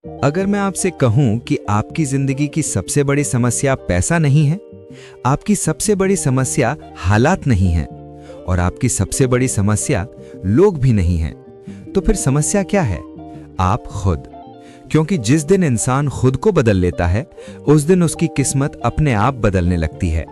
अगर मैं आपसे कहूं कि आपकी जिंदगी की सबसे बड़ी समस्या पैसा नहीं है, आपकी सबसे बड़ी समस्या हालात नहीं है और आपकी सबसे बड़ी समस्या लोग भी नहीं हैं, तो फिर समस्या क्या है? आप खुद। क्योंकि जिस दिन इंसान खुद को बदल लेता है, उस दिन उसकी किस्मत अपने आप बदलने लगती है।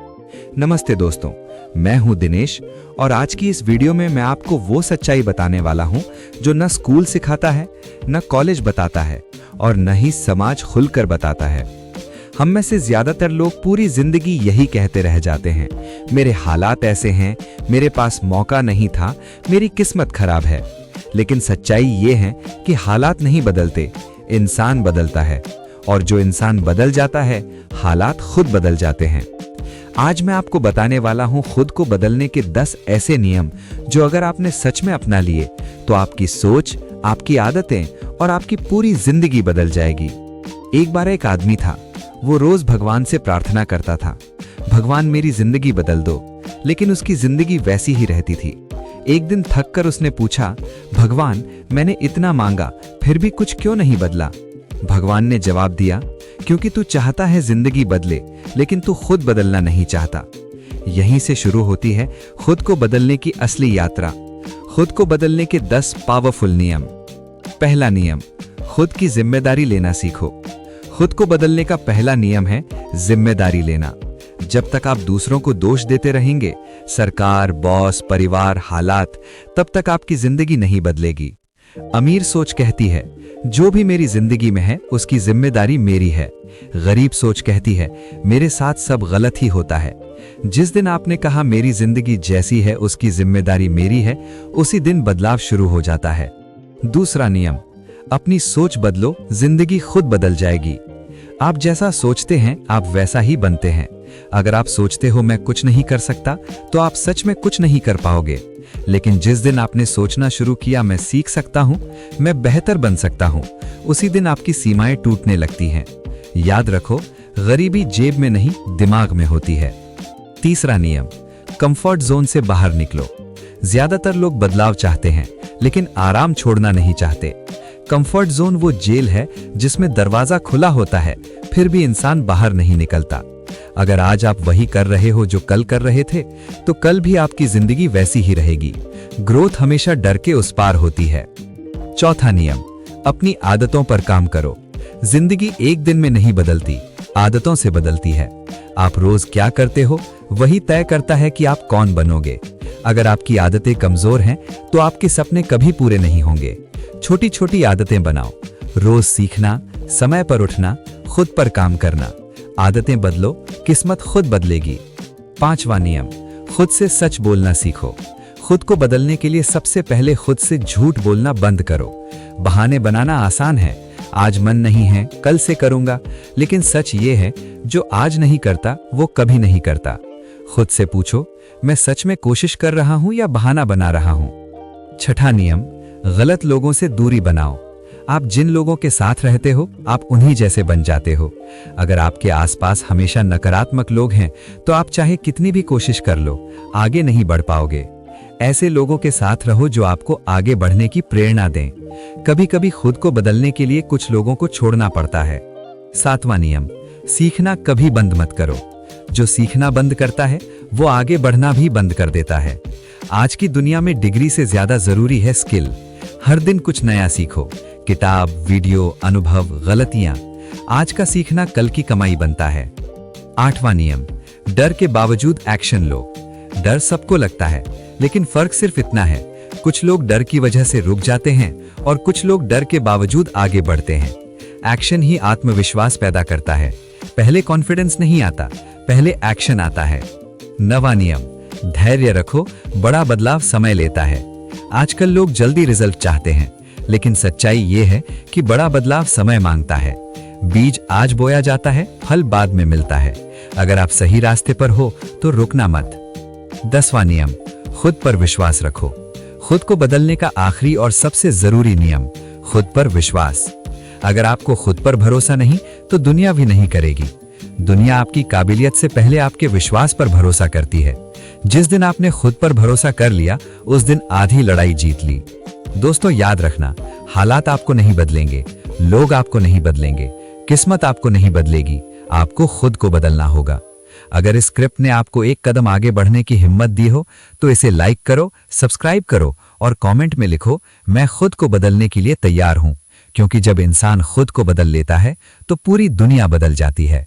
नमस्ते दोस्तों, मैं हूं दिनेश और आज की इस वीडियो में मैं आपको वो सच्चाई बताने वाला हूं जो न स्कूल सिखाता है, न कॉलेज बताता है और न ही समाज खुलकर बताता है। हम में से ज्यादातर लोग पूरी जिंदगी यही कहते रह जाते हैं, मेरे हालात ऐसे हैं, मेरे पास मौका नहीं था, मेरी किस्मत खराब है। लेकिन सच्चाई ये है कि हालात नहीं बदलते, इंसान बदलता है और जो इंसान बदल जाता है, हालात खुद बदल जाते हैं। आज मैं आपको बताने वाला हूं खुद को बदलने के 10 ऐसे नियम जो अगर आपने सच में अपना लिए तो आपकी सोच, आपकी आदतें और आपकी पूरी जिंदगी बदल जाएगी। एक बार एक आदमी था, वो रोज भगवान से प्रार्थना करता था, भगवान मेरी जिंदगी बदल दो, लेकिन उसकी जिंदगी वैसी ही रहती थी। एक दिन थककर उसने पूछा, भगवान मैंने इतना मांगा फिर भी कुछ क्यों नहीं बदला? भगवान ने जवाब दिया, क्योंकि तू चाहता है जिंदगी बदले, लेकिन तू खुद बदलना नहीं चाहता। यहीं से शुरू होती है खुद को बदलने की असली यात्रा। खुद को बदलने के 10 पावरफुल नियम। पहला नियम, खुद की जिम्मेदारी लेना सीखो। खुद को बदलने का पहला नियम है जिम्मेदारी लेना। जब तक आप दूसरों को दोष देते रहेंगे, सरकार, बॉस, परिवार, हालात, तब तक आपकी जिंदगी नहीं बदलेगी। अमीर सोच कहती है, जो भी मेरी जिंदगी में है उसकी जिम्मेदारी मेरी है। गरीब सोच कहती है, मेरे साथ सब गलत ही होता है। जिस दिन आपने कहा मेरी जिंदगी जैसी है उसकी जिम्मेदारी मेरी है, उसी दिन बदलाव शुरू हो जाता है। दूसरा नियम, अपनी सोच बदलो, जिंदगी खुद बदल जाएगी। आप जैसा सोचते हैं आप वैसा ही बनते हैं। अगर आप सोचते हो मैं कुछ नहीं कर सकता, तो आप सच में कुछ नहीं कर पाओगे। लेकिन जिस दिन आपने सोचना शुरू किया मैं सीख सकता हूं, मैं बेहतर बन सकता हूं, उसी दिन आपकी सीमाएं टूटने लगती हैं। याद रखो, गरीबी जेब में नहीं दिमाग में होती है। तीसरा नियम, कंफर्ट जोन से बाहर निकलो। ज्यादातर लोग बदलाव चाहते हैं, लेकिन आराम छोड़ना नहीं चाहते। कंफर्ट जोन वो जेल है जिसमें दरवाजा खुला होता है, फिर भी इंसान बाहर नहीं निकलता। अगर आज आप वही कर रहे हो जो कल कर रहे थे, तो कल भी आपकी जिंदगी वैसी ही रहेगी। ग्रोथ हमेशा डर के उस पार होती है। चौथा नियम, अपनी आदतों पर काम करो। जिंदगी एक दिन में नहीं बदलती, आदतों से बदलती है। आप रोज क्या करते हो वही तय करता है कि आप कौन बनोगे। अगर आपकी आदतें कमजोर हैं, तो आपके सपने कभी पूरे नहीं होंगे। छोटी छोटी आदतें बनाओ, रोज सीखना, समय पर उठना, खुद पर काम करना। आदतें बदलो, किस्मत खुद बदलेगी। पांचवा नियम, खुद से सच बोलना सीखो। खुद को बदलने के लिए सबसे पहले खुद से झूठ बोलना बंद करो। बहाने बनाना आसान है, आज मन नहीं है, कल से करूंगा, लेकिन सच ये है, जो आज नहीं करता वो कभी नहीं करता। खुद से पूछो, मैं सच में कोशिश कर रहा हूं या बहाना बना रहा हूं? छठा नियम, गलत लोगों से दूरी बनाओ। आप जिन लोगों के साथ रहते हो, आप उन्हीं जैसे बन जाते हो। अगर आपके आसपास हमेशा नकारात्मक लोग हैं, तो आप चाहे कितनी भी कोशिश कर लो, आगे नहीं बढ़ पाओगे। ऐसे लोगों के साथ रहो जो आपको आगे बढ़ने की प्रेरणा दें। कभी कभी खुद को बदलने के लिए कुछ लोगों को छोड़ना पड़ता है। सातवां नियम, सीखना कभी बंद मत करो। जो सीखना बंद करता है, वो आगे बढ़ना भी बंद कर देता है। आज की दुनिया में डिग्री से ज्यादा जरूरी है स्किल। हर दिन कुछ नया सीखो, किताब, वीडियो, अनुभव, गलतियां। आज का सीखना कल की कमाई बनता है। आठवां नियम, डर के बावजूद एक्शन लो। डर सबको लगता है, लेकिन फर्क सिर्फ इतना है, कुछ लोग डर की वजह से रुक जाते हैं और कुछ लोग डर के बावजूद आगे बढ़ते हैं। एक्शन ही आत्मविश्वास पैदा करता है। पहले कॉन्फिडेंस नहीं आता, पहले एक्शन आता है। नवां नियम, धैर्य रखो, बड़ा बदलाव समय लेता है। आजकल लोग जल्दी रिजल्ट चाहते हैं, लेकिन सच्चाई ये है कि बड़ा बदलाव समय मांगता है। बीज आज बोया जाता है, फल बाद में मिलता है। अगर आप सही रास्ते पर हो तो रुकना मत। 10वां नियम, खुद पर विश्वास रखो। खुद को बदलने का आखिरी और सबसे जरूरी नियम, खुद पर विश्वास। अगर आपको खुद पर भरोसा नहीं, तो दुनिया भी नहीं करेगी। दुनिया आपकी काबिलियत से पहले आपके विश्वास पर भरोसा करती है। जिस दिन आपने खुद पर भरोसा कर लिया, उस दिन आधी लड़ाई जीत ली। दोस्तों याद रखना, हालात आपको नहीं बदलेंगे, लोग आपको नहीं बदलेंगे, किस्मत आपको नहीं बदलेगी, आपको खुद को बदलना होगा। अगर इस स्क्रिप्ट ने आपको एक कदम आगे बढ़ने की हिम्मत दी हो तो इसे लाइक करो, सब्सक्राइब करो और कमेंट में लिखो, मैं खुद को बदलने के लिए तैयार हूं। क्योंकि जब इंसान खुद को बदल लेता है तो पूरी दुनिया बदल जाती है।